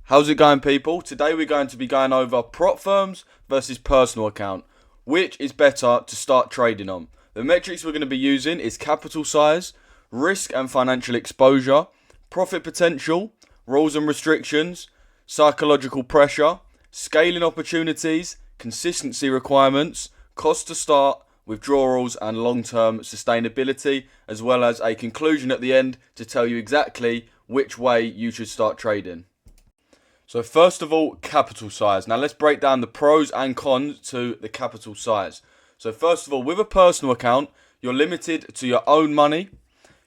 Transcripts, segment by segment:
How's it going, people? Today we're going to be going over prop firms versus personal account. Which is better to start trading on? The metrics we're going to be using is capital size, risk and financial exposure, profit potential, rules and restrictions, psychological pressure, scaling opportunities, consistency requirements, cost to start, withdrawals and long-term sustainability, as well as a conclusion at the end to tell you exactly which way you should start trading. So first of all, capital size. Now let's break down the pros and cons to the capital size. So first of all, with a personal account, you're limited to your own money.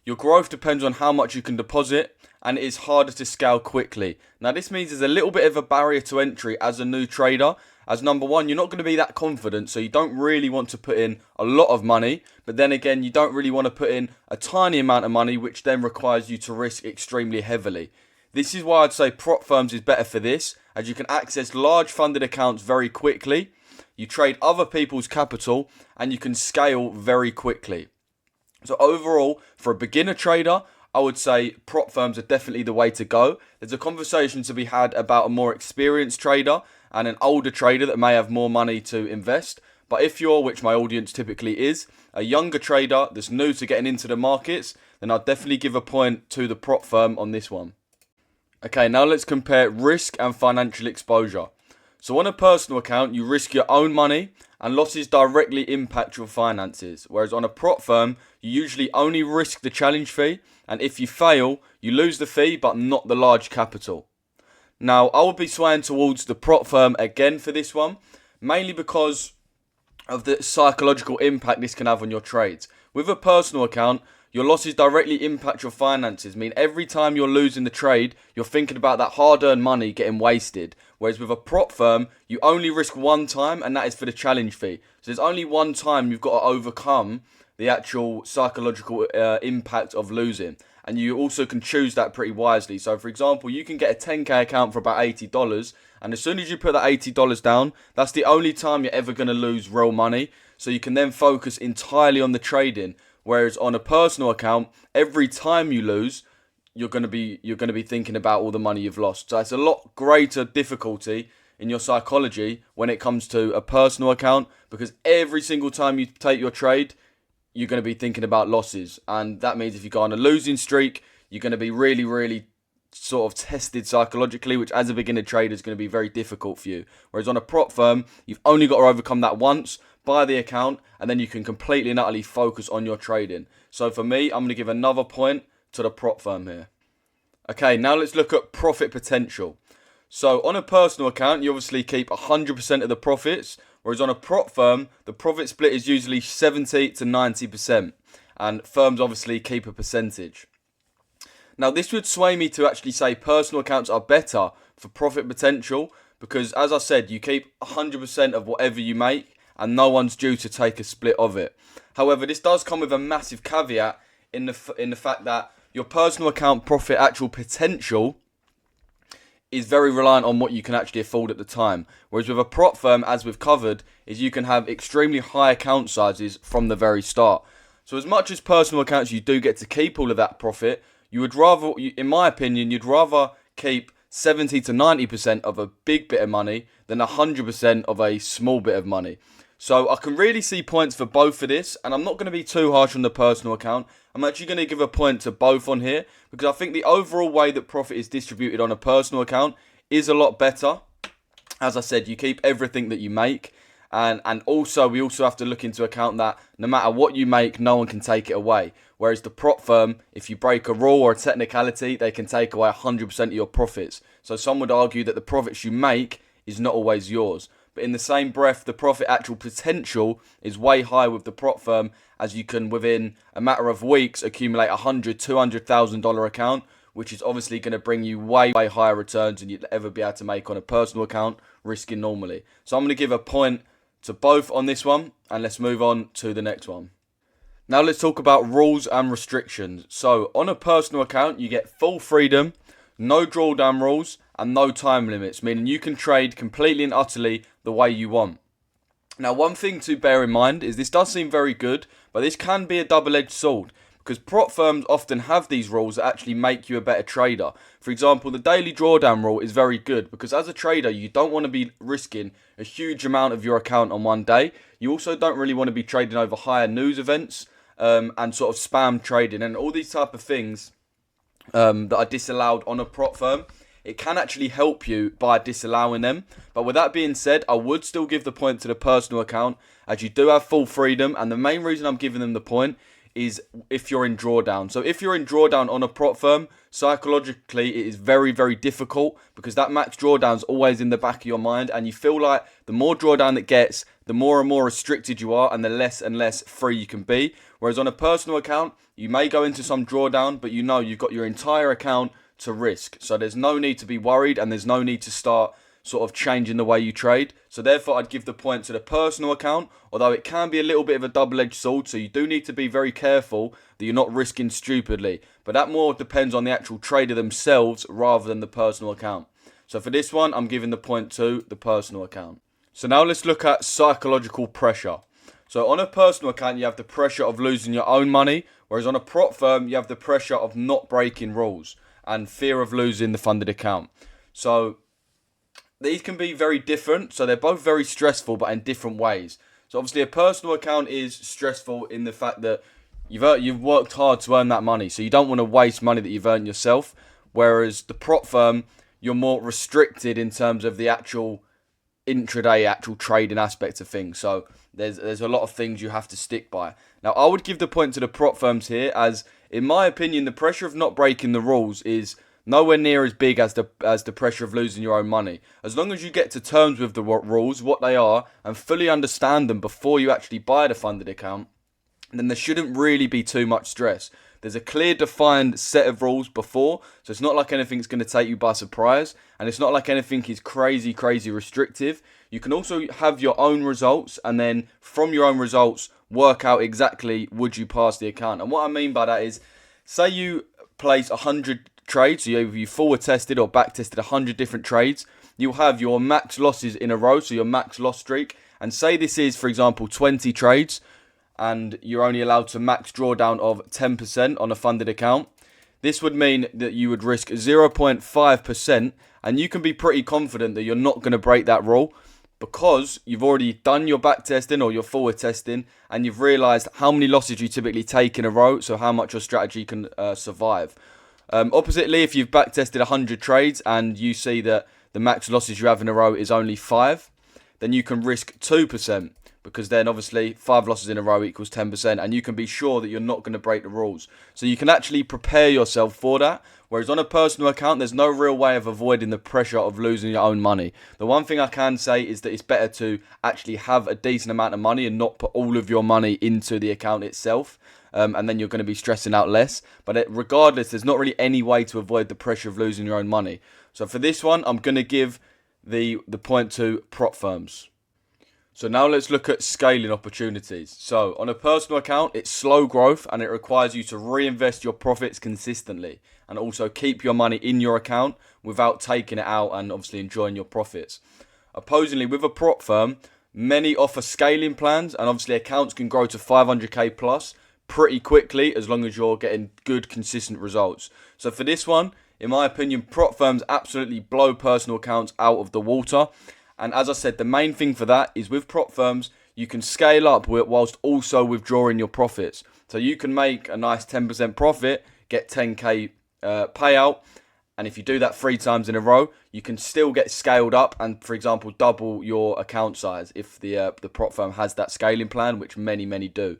Your growth depends on how much you can deposit, and it is harder to scale quickly. Now this means there's a little bit of a barrier to entry as a new trader. As number one, you're not going to be that confident, so you don't really want to put in a lot of money. But then again, you don't really want to put in a tiny amount of money, which then requires you to risk extremely heavily. This is why I'd say prop firms is better for this, as you can access large funded accounts very quickly. You trade other people's capital and you can scale very quickly. So overall, for a beginner trader, I would say prop firms are definitely the way to go. There's a conversation to be had about a more experienced trader and an older trader that may have more money to invest. But if you're, which my audience typically is, a younger trader that's new to getting into the markets, then I'd definitely give a point to the prop firm on this one. Okay, now let's compare risk and financial exposure. So on a personal account, you risk your own money and losses directly impact your finances. Whereas on a prop firm, you usually only risk the challenge fee, and if you fail, you lose the fee but not the large capital. Now, I would be swaying towards the prop firm again for this one, mainly because of the psychological impact this can have on your trades. With a personal account, your losses directly impact your finances. I mean, every time you're losing the trade, you're thinking about that hard-earned money getting wasted. Whereas with a prop firm, you only risk one time, and that is for the challenge fee. So there's only one time you've got to overcome the actual psychological impact of losing. And you also can choose that pretty wisely. So, for example, you can get a 10k account for about $80. And as soon as you put that $80 down, that's the only time you're ever going to lose real money. So you can then focus entirely on the trading. Whereas on a personal account, every time you lose, you're going to be thinking about all the money you've lost. So it's a lot greater difficulty in your psychology when it comes to a personal account, because every single time you take your trade, you're going to be thinking about losses. And that means if you go on a losing streak, you're going to be really, really sort of tested psychologically, which as a beginner trader is going to be very difficult for you. Whereas on a prop firm, you've only got to overcome that once, buy the account, and then you can completely and utterly focus on your trading. So for me, I'm going to give another point to the prop firm here. Okay, now let's look at profit potential. So on a personal account, you obviously keep 100% of the profits, whereas on a prop firm, the profit split is usually 70 to 90%, and firms obviously keep a percentage. Now, this would sway me to actually say personal accounts are better for profit potential because, as I said, you keep 100% of whatever you make and no one's due to take a split of it. However, this does come with a massive caveat in the fact that your personal account profit actual potential is very reliant on what you can actually afford at the time. Whereas with a prop firm, as we've covered, is you can have extremely high account sizes from the very start. So as much as personal accounts you do get to keep all of that profit, you would rather, in my opinion, you'd rather keep 70 to 90% of a big bit of money than 100% of a small bit of money. So I can really see points for both of this, and I'm not going to be too harsh on the personal account. I'm actually going to give a point to both on here because I think the overall way that profit is distributed on a personal account is a lot better. As I said, you keep everything that you make, and also we also have to look into account that no matter what you make, no one can take it away. Whereas the prop firm, if you break a rule or a technicality, they can take away 100% of your profits. So some would argue that the profits you make is not always yours. But in the same breath, the profit actual potential is way higher with the prop firm, as you can, within a matter of weeks, accumulate $100,000, $200,000 account, which is obviously going to bring you way higher returns than you'd ever be able to make on a personal account, risking normally. So I'm going to give a point to both on this one, and let's move on to the next one. Now let's talk about rules and restrictions. So on a personal account, you get full freedom, no drawdown rules, and no time limits, meaning you can trade completely and utterly the way you want. Now, one thing to bear in mind is this does seem very good, but this can be a double-edged sword. because prop firms often have these rules that actually make you a better trader. For example, the daily drawdown rule is very good because as a trader, you don't want to be risking a huge amount of your account on one day. You also don't really want to be trading over higher news events and sort of spam trading and all these type of things that are disallowed on a prop firm. It can actually help you by disallowing them. But with that being said, I would still give the point to the personal account as you do have full freedom. And the main reason I'm giving them the point is if you're in drawdown. So if you're in drawdown on a prop firm, psychologically it is very, very difficult because that max drawdown is always in the back of your mind. And you feel like the more drawdown it gets, the more and more restricted you are and the less and less free you can be. Whereas on a personal account, you may go into some drawdown, but you know you've got your entire account to risk. So there's no need to be worried and there's no need to start sort of changing the way you trade. So therefore I'd give the point to the personal account, although it can be a little bit of a double-edged sword. So you do need to be very careful that you're not risking stupidly. But that more depends on the actual trader themselves rather than the personal account. So for this one, I'm giving the point to the personal account. So now let's look at psychological pressure. So on a personal account, you have the pressure of losing your own money, whereas on a prop firm, you have the pressure of not breaking rules and fear of losing the funded account. So these can be very different. So they're both very stressful, but in different ways. So obviously a personal account is stressful in the fact that you've worked hard to earn that money. So you don't want to waste money that you've earned yourself. Whereas the prop firm, you're more restricted in terms of the actual intraday, actual trading aspect of things. So there's a lot of things you have to stick by. Now, I would give the point to the prop firms here as, in my opinion, the pressure of not breaking the rules is nowhere near as big as the pressure of losing your own money. As long as you get to terms with the rules, what they are, and fully understand them before you actually buy the funded account, then there shouldn't really be too much stress. There's a clear defined set of rules before, so it's not like anything's going to take you by surprise, and it's not like anything is crazy restrictive. You can also have your own results, and then from your own results, work out exactly would you pass the account. And what I mean by that is, say you place 100 trades, so you forward tested or back tested 100 different trades, you'll have your max losses in a row, so your max loss streak, and say this is, for example, 20 trades, and you're only allowed to max drawdown of 10% on a funded account. This would mean that you would risk 0.5%, and you can be pretty confident that you're not going to break that rule because you've already done your back testing or your forward testing, and you've realised how many losses you typically take in a row, so how much your strategy can survive. Oppositely, if you've back tested 100 trades and you see that the max losses you have in a row is only 5, then you can risk 2%. Because then obviously 5 losses in a row equals 10%, and you can be sure that you're not going to break the rules. So you can actually prepare yourself for that. Whereas on a personal account, there's no real way of avoiding the pressure of losing your own money. The one thing I can say is that it's better to actually have a decent amount of money and not put all of your money into the account itself. And then you're going to be stressing out less. But regardless, there's not really any way to avoid the pressure of losing your own money. So for this one, I'm going to give the point to prop firms. So now let's look at scaling opportunities. So on a personal account, it's slow growth and it requires you to reinvest your profits consistently and also keep your money in your account without taking it out and obviously enjoying your profits. Opposingly, with a prop firm, many offer scaling plans and obviously accounts can grow to 500k plus pretty quickly as long as you're getting good, consistent results. So for this one, in my opinion, prop firms absolutely blow personal accounts out of the water. And as I said, the main thing for that is with prop firms, you can scale up whilst also withdrawing your profits. So you can make a nice 10% profit, get 10k payout. And if you do that 3 times in a row, you can still get scaled up and, for example, double your account size if the prop firm has that scaling plan, which many do.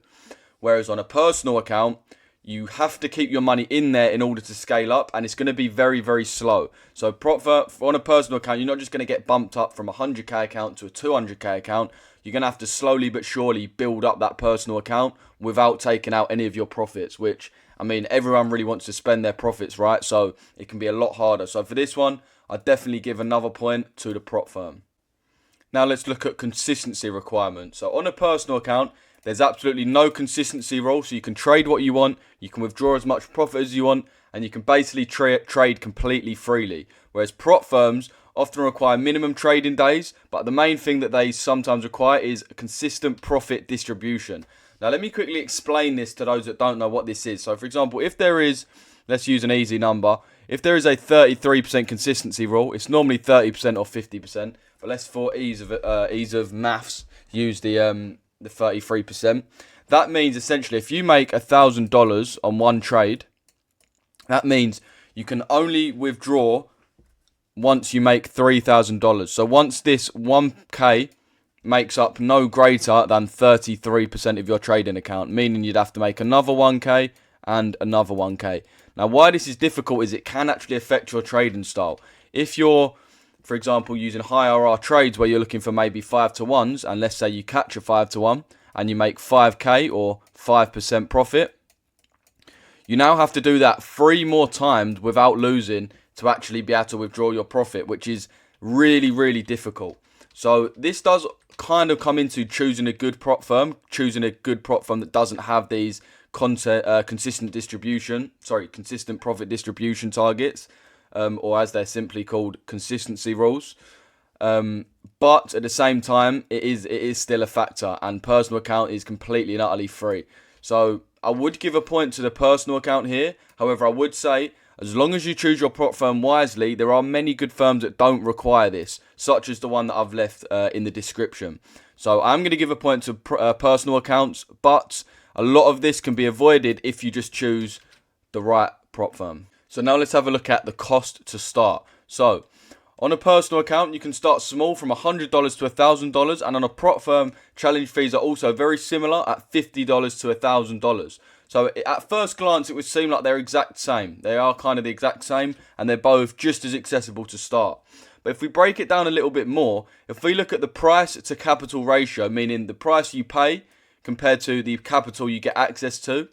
Whereas on a personal account, you have to keep your money in there in order to scale up, and it's going to be very slow. So on a personal account, you're not just going to get bumped up from a 100k account to a 200k account. You're going to have to slowly but surely build up that personal account without taking out any of your profits, which, I mean, everyone really wants to spend their profits, right? So it can be a lot harder. So for this one, I'd definitely give another point to the prop firm. Now let's look at consistency requirements. So on a personal account, there's absolutely no consistency rule, so you can trade what you want, you can withdraw as much profit as you want, and you can basically trade completely freely. Whereas prop firms often require minimum trading days, but the main thing that they sometimes require is a consistent profit distribution. Now, let me quickly explain this to those that don't know what this is. So, for example, if there is, let's use an easy number. If there is a 33% consistency rule, it's normally 30% or 50%. But let's, for ease of maths, use the 33%. That means essentially, if you make $1,000 on one trade, that means you can only withdraw once you make $3,000. So once this 1K makes up no greater than 33% of your trading account, meaning you'd have to make another 1K and another 1K. Now, why this is difficult is it can actually affect your trading style. If you're, for example, using high IRR trades where you're looking for maybe 5 to 1s, and let's say you catch a 5 to 1 and you make 5K or 5% profit, you now have to do that 3 more times without losing to actually be able to withdraw your profit, which is really, really difficult. So this does kind of come into choosing a good prop firm that doesn't have these consistent profit distribution targets, or as they're simply called, consistency rules. But at the same time, it is still a factor, and personal account is completely and utterly free. So I would give a point to the personal account here. However, I would say, as long as you choose your prop firm wisely, there are many good firms that don't require this, such as the one that I've left in the description. So I'm going to give a point to personal accounts, but a lot of this can be avoided if you just choose the right prop firm. So now let's have a look at the cost to start. So on a personal account, you can start small from $100 to $1,000, and on a prop firm, challenge fees are also very similar at $50 to $1,000. So at first glance, it would seem like they're exact same. They are kind of the exact same, and they're both just as accessible to start. But if we break it down a little bit more, if we look at the price to capital ratio, meaning the price you pay compared to the capital you get access to,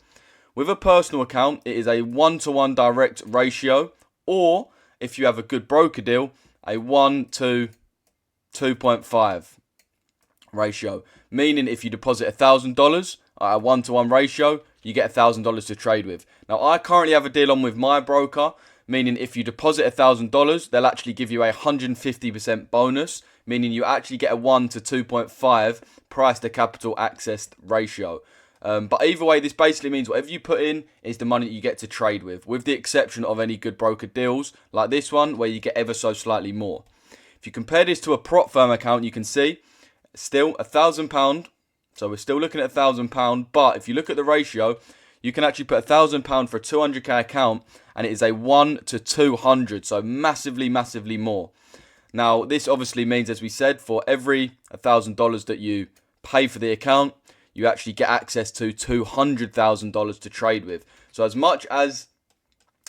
with a personal account, it is a 1-to-1 direct ratio, or if you have a good broker deal, a 1 to 2.5 ratio. Meaning if you deposit $1,000 at a 1-to-1 ratio, you get $1,000 to trade with. Now, I currently have a deal on with my broker, meaning if you deposit $1,000, they'll actually give you a 150% bonus, meaning you actually get a 1 to 2.5 price to capital accessed ratio. But either way, this basically means whatever you put in is the money that you get to trade with the exception of any good broker deals like this one, where you get ever so slightly more. If you compare this to a prop firm account, you can see still £1,000. So we're still looking at £1,000, but if you look at the ratio, you can actually put £1,000 for a 200k account, and it is a 1 to 200, so massively, massively more. Now, this obviously means, as we said, for every $1,000 that you pay for the account, you actually get access to $200,000 to trade with. So as much as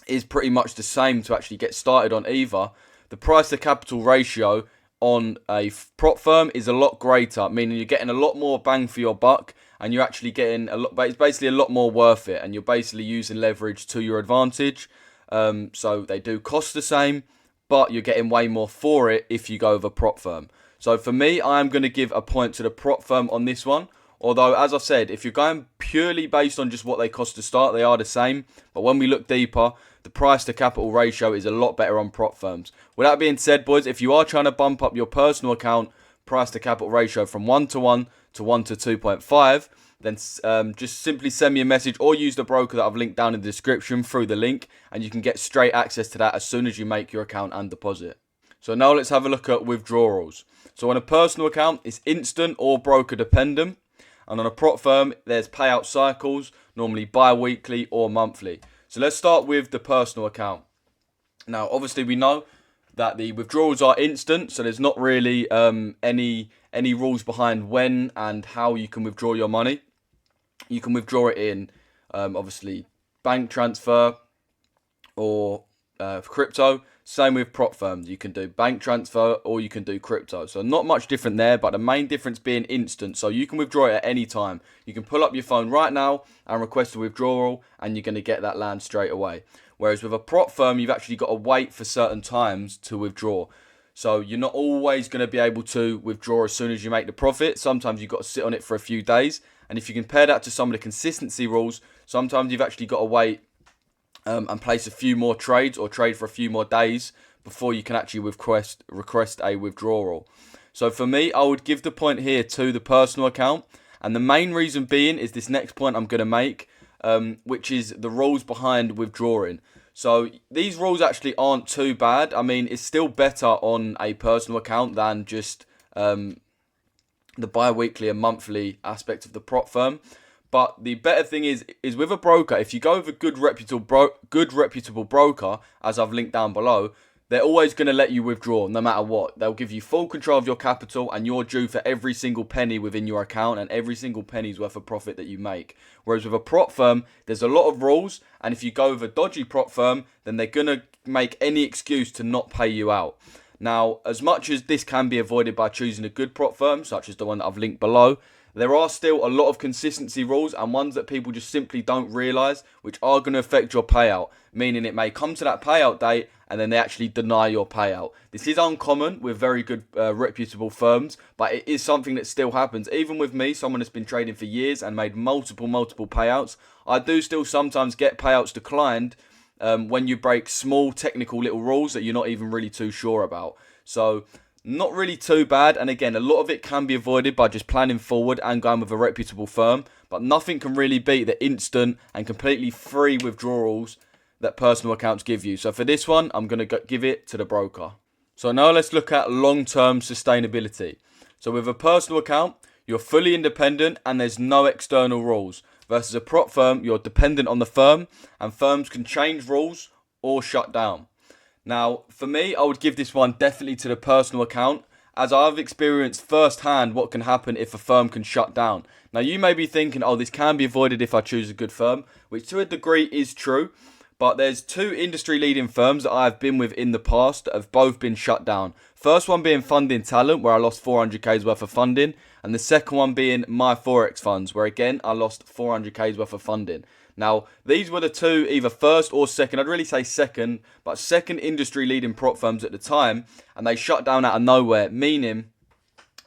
is pretty much the same to actually get started on either, the price to capital ratio on a prop firm is a lot greater, meaning you're getting a lot more bang for your buck, and you're actually getting a lot, but it's basically a lot more worth it, and you're basically using leverage to your advantage. So they do cost the same, but you're getting way more for it if you go with a prop firm. So for me, I am going to give a point to the prop firm on this one. Although, as I said, if you're going purely based on just what they cost to start, they are the same. But when we look deeper, the price to capital ratio is a lot better on prop firms. With that being said, boys, if you are trying to bump up your personal account price to capital ratio from 1-to-1 to 1 to 2.5, then just simply send me a message or use the broker that I've linked down in the description through the link, and you can get straight access to that as soon as you make your account and deposit. So now let's have a look at withdrawals. So on a personal account, it's instant or broker dependent. And on a prop firm, there's payout cycles, normally bi-weekly or monthly. So let's start with the personal account. Now, obviously, we know that the withdrawals are instant, so there's not really any rules behind when and how you can withdraw your money. You can withdraw it in, obviously, bank transfer or crypto. Same with prop firms. You can do bank transfer or you can do crypto. So not much different there, but the main difference being instant. So you can withdraw it at any time. You can pull up your phone right now and request a withdrawal, and you're going to get that land straight away. Whereas with a prop firm, you've actually got to wait for certain times to withdraw. So you're not always going to be able to withdraw as soon as you make the profit. Sometimes you've got to sit on it for a few days. And if you compare that to some of the consistency rules, sometimes you've actually got to wait and place a few more trades or trade for a few more days before you can actually request a withdrawal. So for me, I would give the point here to the personal account. And the main reason being is this next point I'm going to make, which is the rules behind withdrawing. So these rules actually aren't too bad. I mean, it's still better on a personal account than just the bi-weekly and monthly aspect of the prop firm. But the better thing is with a broker, if you go with a good reputable broker, as I've linked down below, they're always going to let you withdraw no matter what. They'll give you full control of your capital and you're due for every single penny within your account and every single penny's worth of profit that you make. Whereas with a prop firm, there's a lot of rules, and if you go with a dodgy prop firm, then they're going to make any excuse to not pay you out. Now, as much as this can be avoided by choosing a good prop firm, such as the one that I've linked below, there are still a lot of consistency rules and ones that people just simply don't realise, which are going to affect your payout, meaning it may come to that payout date and then they actually deny your payout. This is uncommon with very good reputable firms, but it is something that still happens. Even with me, someone that's been trading for years and made multiple payouts, I do still sometimes get payouts declined when you break small technical little rules that you're not even really too sure about. So not really too bad, and again, a lot of it can be avoided by just planning forward and going with a reputable firm, but nothing can really beat the instant and completely free withdrawals that personal accounts give you. So for this one, I'm going to give it to the broker. So now let's look at long-term sustainability. So with a personal account, you're fully independent and there's no external rules. Versus a prop firm, you're dependent on the firm and firms can change rules or shut down. Now, for me, I would give this one definitely to the personal account, as I've experienced firsthand what can happen if a firm can shut down. Now, you may be thinking, oh, this can be avoided if I choose a good firm, which to a degree is true. But there's two industry-leading firms that I've been with in the past that have both been shut down. First one being Funding Talent, where I lost 400k's worth of funding. And the second one being My Forex Funds, where again, I lost 400k's worth of funding. Now, these were the two, either first or second, I'd really say second, but second industry-leading prop firms at the time. And they shut down out of nowhere, meaning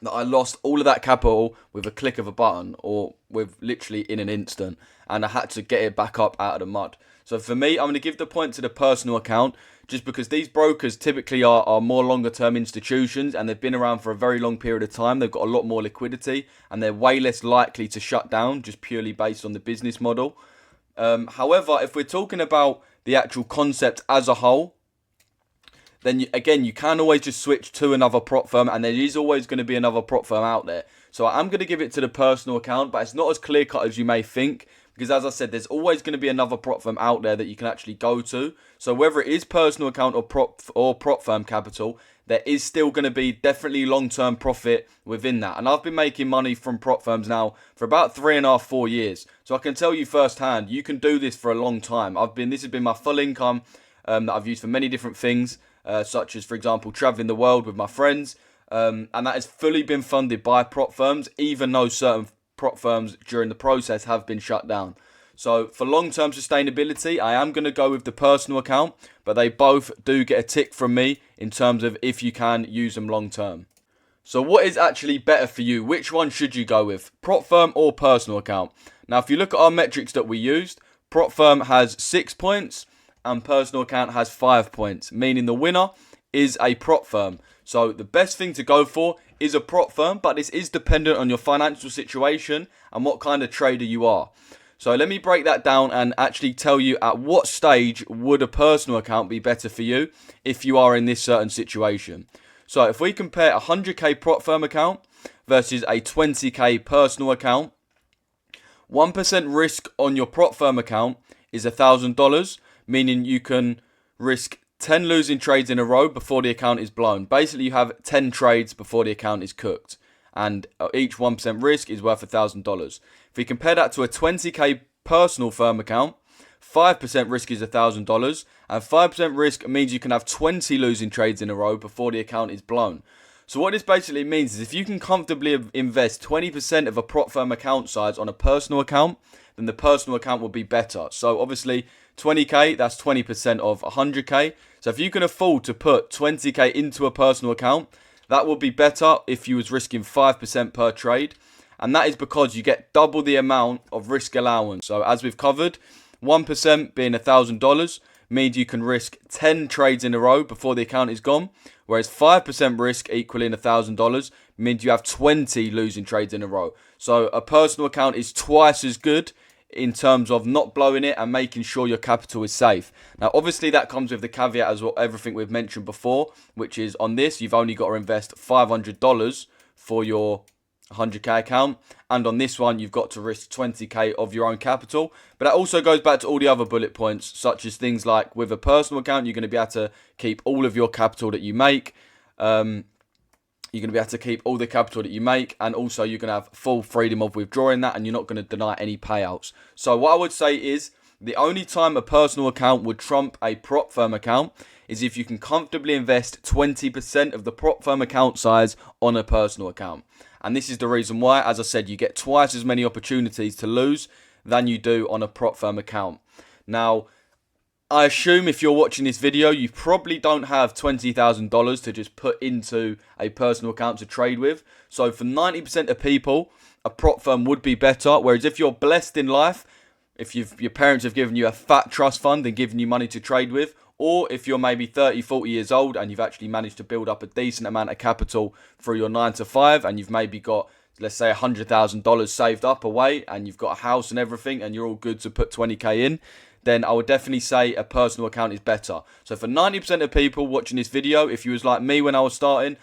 that I lost all of that capital with a click of a button, or with literally in an instant. And I had to get it back up out of the mud. So for me, I'm going to give the point to the personal account, just because these brokers typically are more longer term institutions and they've been around for a very long period of time. They've got a lot more liquidity and they're way less likely to shut down just purely based on the business model. However, if we're talking about the actual concept as a whole, then again, you can always just switch to another prop firm, and there is always going to be another prop firm out there. So I'm going to give it to the personal account, but it's not as clear cut as you may think. Because as I said, there's always going to be another prop firm out there that you can actually go to. So whether it is personal account or prop firm capital, there is still going to be definitely long-term profit within that. And I've been making money from prop firms now for about 3.5, 4 years. So I can tell you firsthand, you can do this for a long time. This has been my full income that I've used for many different things, such as, for example, traveling the world with my friends. And that has fully been funded by prop firms, even though certain prop firms during the process have been shut down. So for long-term sustainability, I am going to go with the personal account, but they both do get a tick from me in terms of if you can use them long-term. So what is actually better for you? Which one should you go with? Prop firm or personal account? Now, if you look at our metrics that we used, prop firm has 6 points and personal account has 5 points, meaning the winner is a prop firm. So the best thing to go for is a prop firm, but this is dependent on your financial situation and what kind of trader you are. So let me break that down and actually tell you at what stage would a personal account be better for you if you are in this certain situation. So if we compare a 100k prop firm account versus a 20k personal account, 1% risk on your prop firm account is $1,000, meaning you can risk 10 losing trades in a row before the account is blown. Basically, you have 10 trades before the account is cooked. And each 1% risk is worth $1,000. If we compare that to a 20k personal firm account, 5% risk is $1,000. And 5% risk means you can have 20 losing trades in a row before the account is blown. So what this basically means is if you can comfortably invest 20% of a prop firm account size on a personal account, then the personal account will be better. So obviously 20k, that's 20% of 100k. So if you can afford to put 20k into a personal account, that would be better if you was risking 5% per trade. And that is because you get double the amount of risk allowance. So as we've covered, 1% being $1,000 means you can risk 10 trades in a row before the account is gone. Whereas 5% risk equaling $1,000 means you have 20 losing trades in a row. So a personal account is twice as good in terms of not blowing it and making sure your capital is safe. Now, obviously, that comes with the caveat as well, everything we've mentioned before, which is on this, you've only got to invest $500 for your 100k account, and on this one you've got to risk 20k of your own capital. But that also goes back to all the other bullet points, such as things like with a personal account you're going to be able to keep all of your capital that you make. You're going to be able to keep all the capital that you make, and also you're going to have full freedom of withdrawing that, and you're not going to deny any payouts. So what I would say is the only time a personal account would trump a prop firm account is if you can comfortably invest 20% of the prop firm account size on a personal account. And this is the reason why, as I said, you get twice as many opportunities to lose than you do on a prop firm account. Now, I assume if you're watching this video, you probably don't have $20,000 to just put into a personal account to trade with. So for 90% of people, a prop firm would be better. Whereas if you're blessed in life, if your parents have given you a fat trust fund and given you money to trade with, or if you're maybe 30, 40 years old and you've actually managed to build up a decent amount of capital through your 9 to 5, and you've maybe got, let's say, $100,000 saved up away, and you've got a house and everything, and you're all good to put 20k in, then I would definitely say a personal account is better. So for 90% of people watching this video, if you was like me when I was starting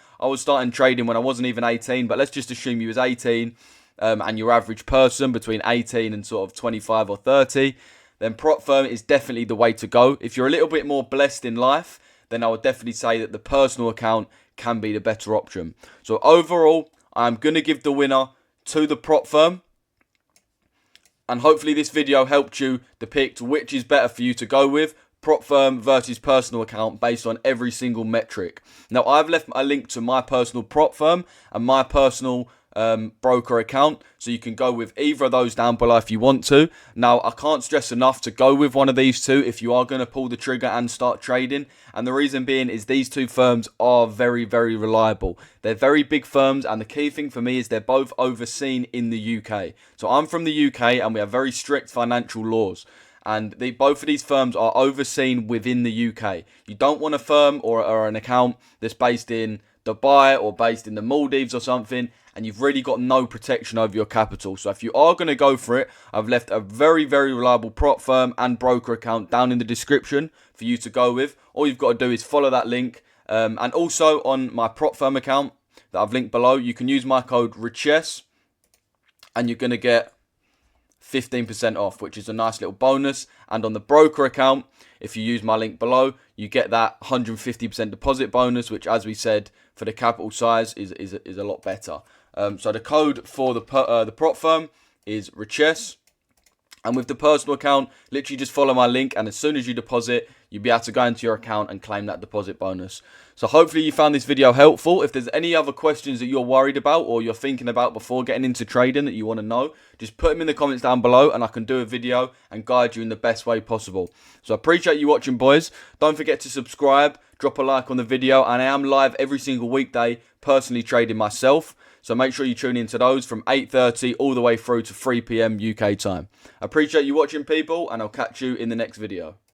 trading when I wasn't even 18, but let's just assume you was 18, and your average person between 18 and sort of 25 or 30, then prop firm is definitely the way to go. If you're a little bit more blessed in life, then I would definitely say that the personal account can be the better option. So overall, I'm going to give the winner to the prop firm. And hopefully this video helped you depict which is better for you to go with, prop firm versus personal account, based on every single metric. Now, I've left a link to my personal prop firm and my personal broker account, so you can go with either of those down below if you want to. Now, I can't stress enough to go with one of these two if you are going to pull the trigger and start trading, and the reason being is these two firms are very, very reliable. They're very big firms, and the key thing for me is they're both overseen in the UK. So I'm from the UK, and we have very strict financial laws, and both of these firms are overseen within the UK. You don't want a firm or an account that's based in Dubai or based in the Maldives or something, and you've really got no protection over your capital. So if you are going to go for it, I've left a very, very reliable prop firm and broker account down in the description for you to go with. All you've got to do is follow that link. And also on my prop firm account that I've linked below, you can use my code RICHES, and you're going to get 15% off, which is a nice little bonus. And on the broker account, if you use my link below, you get that 150% deposit bonus, which, as we said, for the capital size is a lot better. So the code for the prop firm is RICHES. And with the personal account, literally just follow my link, and as soon as you deposit, you'll be able to go into your account and claim that deposit bonus. So hopefully you found this video helpful. If there's any other questions that you're worried about or you're thinking about before getting into trading that you want to know, just put them in the comments down below, and I can do a video and guide you in the best way possible. So I appreciate you watching, boys. Don't forget to subscribe, drop a like on the video, and I am live every single weekday personally trading myself. So make sure you tune into those from 8:30 all the way through to 3 PM UK time. I appreciate you watching, people, and I'll catch you in the next video.